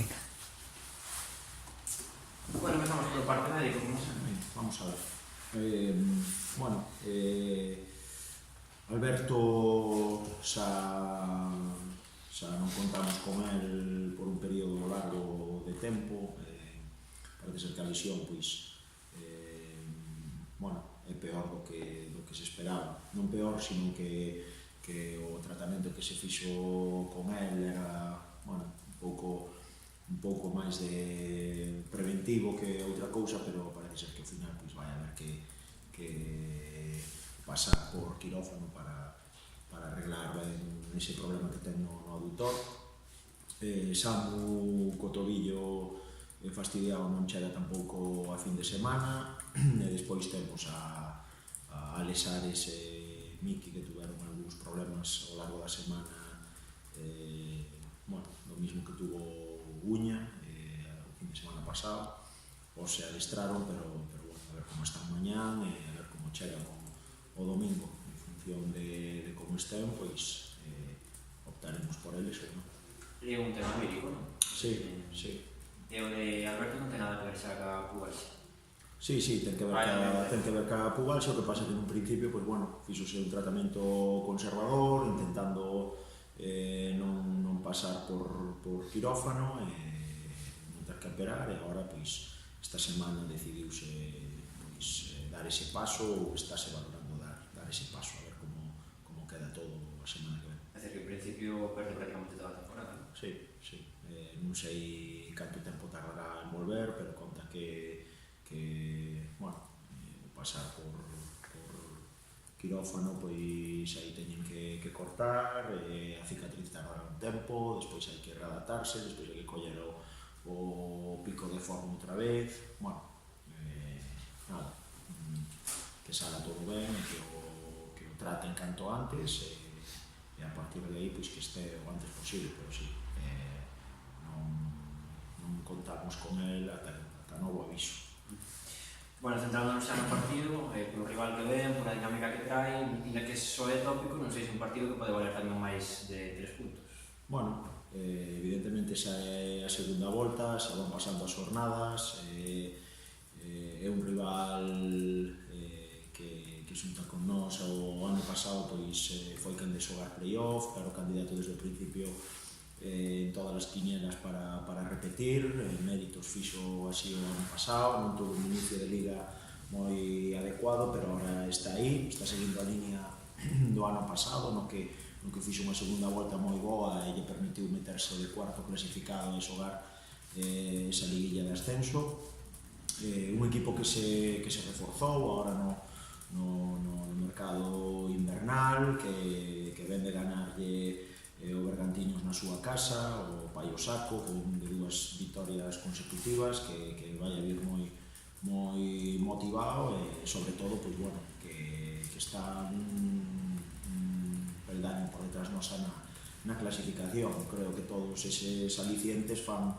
Venga. Bueno, empezamos por parte médico, como sempre. Vamos a ver. Alberto xa non contamos con el por un período largo de tempo. Parece ser que a lesión é peor do que se esperaba. Non peor, sino que o tratamento que se fixo con el era un pouco máis de preventivo que outra cousa, pero parece ser que ao final vai haber que pasar por quirófano para arreglar ben ese problema que ten no adutor. Samu co tobillo fastidiado non chega tampouco a fin de semana, e despois temos a Alesares e Miki, que tuveron algúns problemas ao largo da semana, do mismo que tuvo Uña o fin de semana pasado. Se adestraron, pero a ver como están mañán e a ver como chegan o domingo. En función de como estén, optaremos por eles ou non. É un tema médico, non? Sí. E o de Alberto non ten nada que ver xa ca pubalgia. Sí, ten que ver ca pubalgia, o que pasa que nun principio, fixose un tratamento conservador, intentando non pasar por quirófano e non ter que operar, e agora, esta semana decidiuse dar ese paso, ou estáse valorando dar ese paso, a ver como queda todo a semana que ven. É dicir, que en principio perde prácticamente toda a temporada, non? Sí. Non sei canto tempo tardará en volver, pero conta que pasar por quirófano, aí teñen que cortar, a cicatriz tardará un tempo, despois hai que readaptarse, despois hai que coller o pico de forma outra vez. Que salga todo ben e que o traten canto antes, e a partir de aí que este o antes posible, pero sí, non contamos con el ata novo aviso. Bueno, centrándonos xa no partido, polo rival que ven, pola dinámica que trae, e que só é tópico, non sei se un partido que pode valer tamén máis de 3 puntos. Evidentemente xa é a segunda volta, xa van pasando as jornadas, é un rival que xunta con nós o ano pasado foi quen de xogar playoff, pero candidato desde o principio en todas as quinielas para repetir. Méritos fixo así o ano pasado, non tuvo un inicio de liga moi adecuado, pero agora está aí, está seguindo a línea do ano pasado, no que fixo unha segunda volta moi boa e lle permitiu meterse de cuarto clasificado e xogar esa liguilla de ascenso. Un equipo que se reforzou agora no mercado invernal, que ven de ganarlle o Bergantiños na súa casa, o Paio Saco, con de 2 vitorias consecutivas, que vai a vir moi motivado, e sobre todo que está un peldaño por detrás nosa na clasificación. Creo que todos eses alicientes fan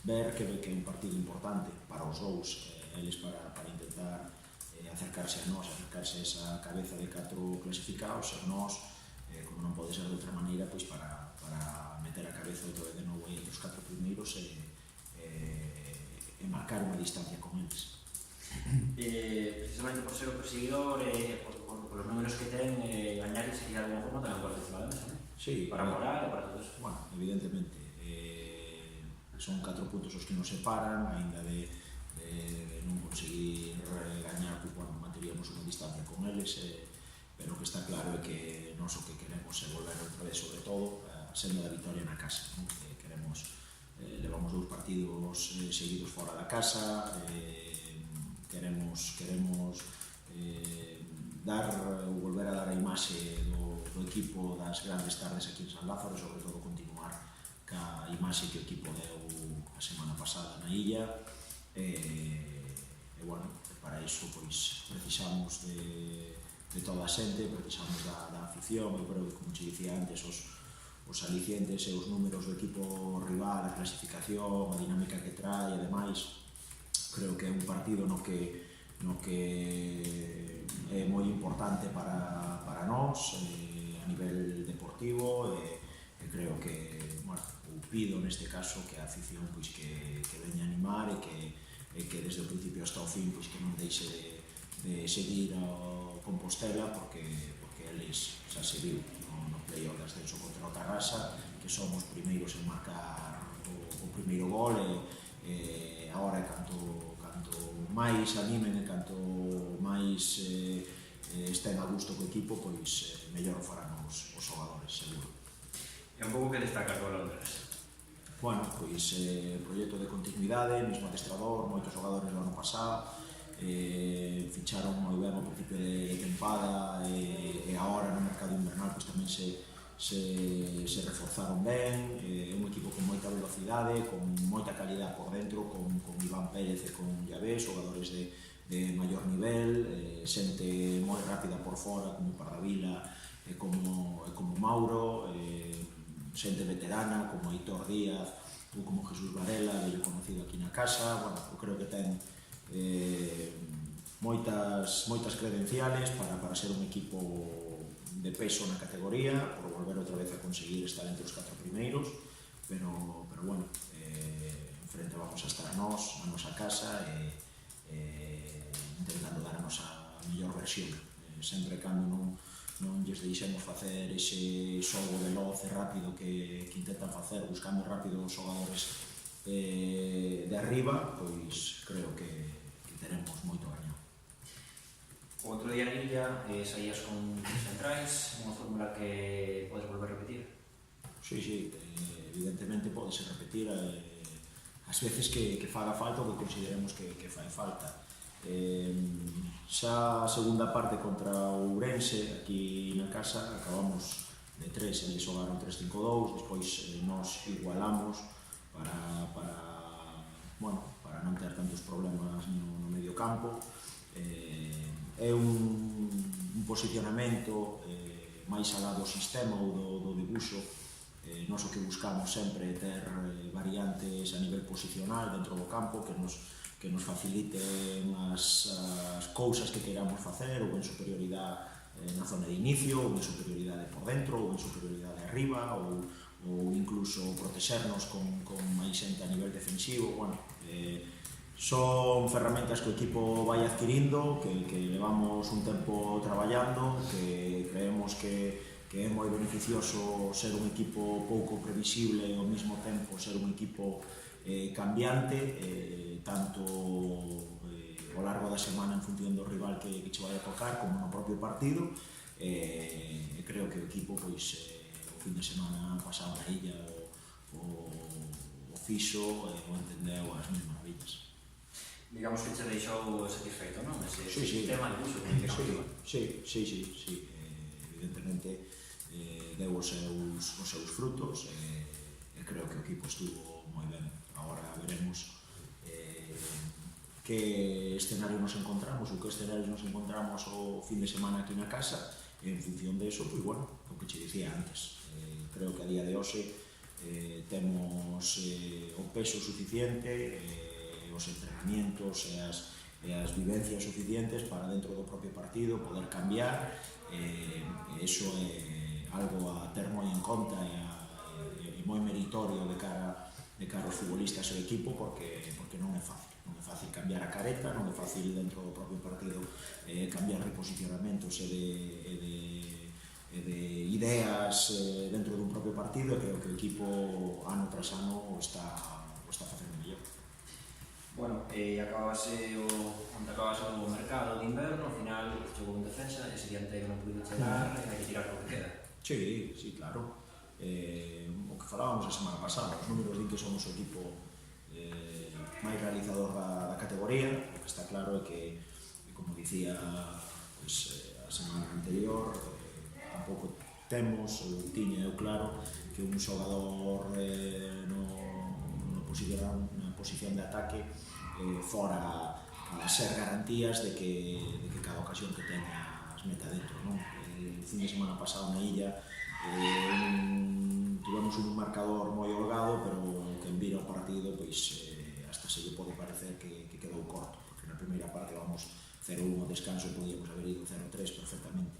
ver que é un partido importante para os dous, eles para intentar acercarse a nós, acercarse a esa cabeza de 4 clasificados, e nós, como non pode ser de outra maneira, para meter a cabeza outra vez de novo aí entre os 4 primeiros e marcar unha distancia con eles. Precisamente por ser o perseguidor e por os números que ten, gañar sería de alguma forma tamén por encima da mesa, non? Sí. Para moral e para todo eso. Evidentemente, son 4 puntos os que nos separan, ainda de non conseguir gañar, manteríamos unha distancia con eles, pero o que está claro é que nós o que queremos é volver outra vez, sobre todo, a senda da vitoria na casa. Levamos 2 partidos seguidos fora da casa, queremos volver a dar a imaxe do equipo das grandes tardes aquí en San Lázaro, e sobre todo continuar ca imaxe que o equipo deu a semana pasada na illa. Para iso precisamos de toda a xente, precisamos da afición. Eu creo que, como che dicía antes, os alicientes e os números do equipo rival, a clasificación, a dinámica que trae e demais, creo que é un partido no que é moi importante para nós a nivel deportivo, pido neste caso que a afición pois que veña a animar e que desde o principio hasta o fin pois que non deixe de seguir ao Compostela porque eles xa se viu no playoff de ascenso contra o Tarrasa que somos primeiros en marcar o primeiro gol e agora canto máis animen e canto máis estén a gusto co equipo pois mellor o farán os xogadores, seguro. E un pouco que destacas do Londres? Bueno, pois proxecto de continuidade, mesmo adestrador, moitos xogadores do ano pasado, ficharon moi ben ao principio de tempada e agora no mercado invernal pois tamén se reforzaron ben, un equipo con moita velocidade, con moita calidad por dentro, con Iván Pérez e con Llavés, xogadores de maior nivel, xente moi rápida por fora como Pardavila e como Mauro, xente veterana como Aitor Díaz ou como Jesús Varela, vello conocido aquí na casa. Bueno, eu creo que ten moitas credenciales para ser un equipo de peso na categoría, por volver outra vez a conseguir estar entre os 4 primeiros, pero bueno, enfrente vamos a estar nós, na nosa casa, intentando dar a nosa mellor versión, sempre cando non lles deixemos facer ese xogo veloz e rápido que intentan facer, buscando rápido os xogadores de arriba, pois creo que teremos moito a gañar. O outro día en Illa saías con centrais, unha fórmula que podes volver a repetir? Sí, evidentemente podese repetir as veces que faga falta ou que consideremos que fai falta. Xa a segunda parte contra o Ourense aquí na casa acabamos de 3, eles xogaron 3-5-2, despois nos igualamos para non ter tantos problemas no medio campo. É un posicionamento máis alá do sistema ou do dibuixo. Nós o que buscamos sempre é ter variantes a nivel posicional dentro do campo que nos faciliten as cousas que queiramos facer, ou en superioridade na zona de inicio, ou en superioridade por dentro, ou en superioridade arriba, ou incluso protexernos con máis xente a nivel defensivo. Bueno, son ferramentas que o equipo vai adquirindo, que levamos un tempo traballando, que creemos que é moi beneficioso ser un equipo pouco previsible e ao mesmo tempo ser un equipo cambiante, tanto ao largo da semana en función do rival que che vai a tocar como no propio partido. Creo que o equipo pois o fin de semana pasado na Illa o fixo o entendeu as mil maravillas. Digamos que che deixou satisfeito, non? Ese sistema de uso que Sí, evidentemente deu os seus frutos e creo que o equipo estuvo moi ben. Agora veremos que escenario nos encontramos ou que escenario nos encontramos o fin de semana aquí na casa e en función de eso, pois bueno, o que che dicía antes, creo que a día de hoxe temos o peso suficiente, os entrenamientos e as vivencias suficientes para dentro do propio partido poder cambiar, e iso é algo a ter moi en conta e moi meritorio de cara aos futbolistas e ao equipo porque non é fácil cambiar a careta, non é fácil dentro do propio partido cambiar reposicionamentos e de ideas dentro dun propio partido, e creo que o equipo ano tras ano o está facendo mellor. Bueno, acabase o mercado de inverno, ao final chegou un defensa, ese dianteiro non puido chegar, e hai que tirar o que queda. Sí, claro. O que falábamos a semana pasada, os números din que somos o equipo máis realizador da categoría. O que está claro é que, como dicía a semana anterior, tampouco temos, ou tiña eu claro, que un xogador na posición de ataque fora a ser garantías de que cada ocasión que teñas meta dentro, non? El fin de semana pasado na Illa tivemos un marcador moi holgado, pero que en vira o partido pois hasta se lle pode parecer que quedou corto, porque na primeira parte vamos 0-1 ao descanso e podíamos haber ido 0-3 perfectamente.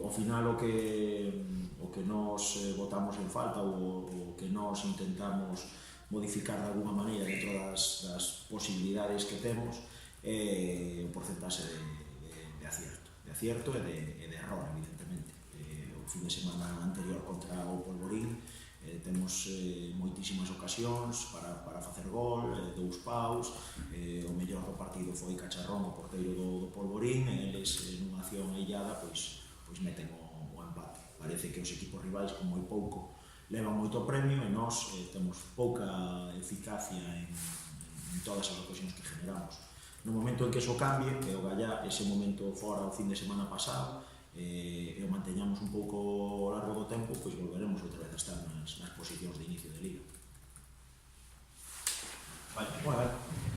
Ao final o que nos botamos en falta ou o que nos intentamos modificar de alguna maneira dentro das posibilidades que temos é o porcentaxe de acierto e de error, evidentemente. O fin de semana anterior contra o Polvorín temos moitísimas ocasións para facer gol, dous paus, o mellor do partido foi Cacharrón, o porteiro do Polvorín, e eles nunha acción aillada pois meten o empate. Parece que os equipos rivais con moi pouco levan moito premio e nós temos pouca eficacia en todas as ocasións que generamos. No momento en que iso cambie, que o Gallá ese momento fora o fin de semana pasado, e o manteñamos un pouco ao largo do tempo, pois volveremos outra vez a estar nas posicións de inicio de liga. Vale. Bueno,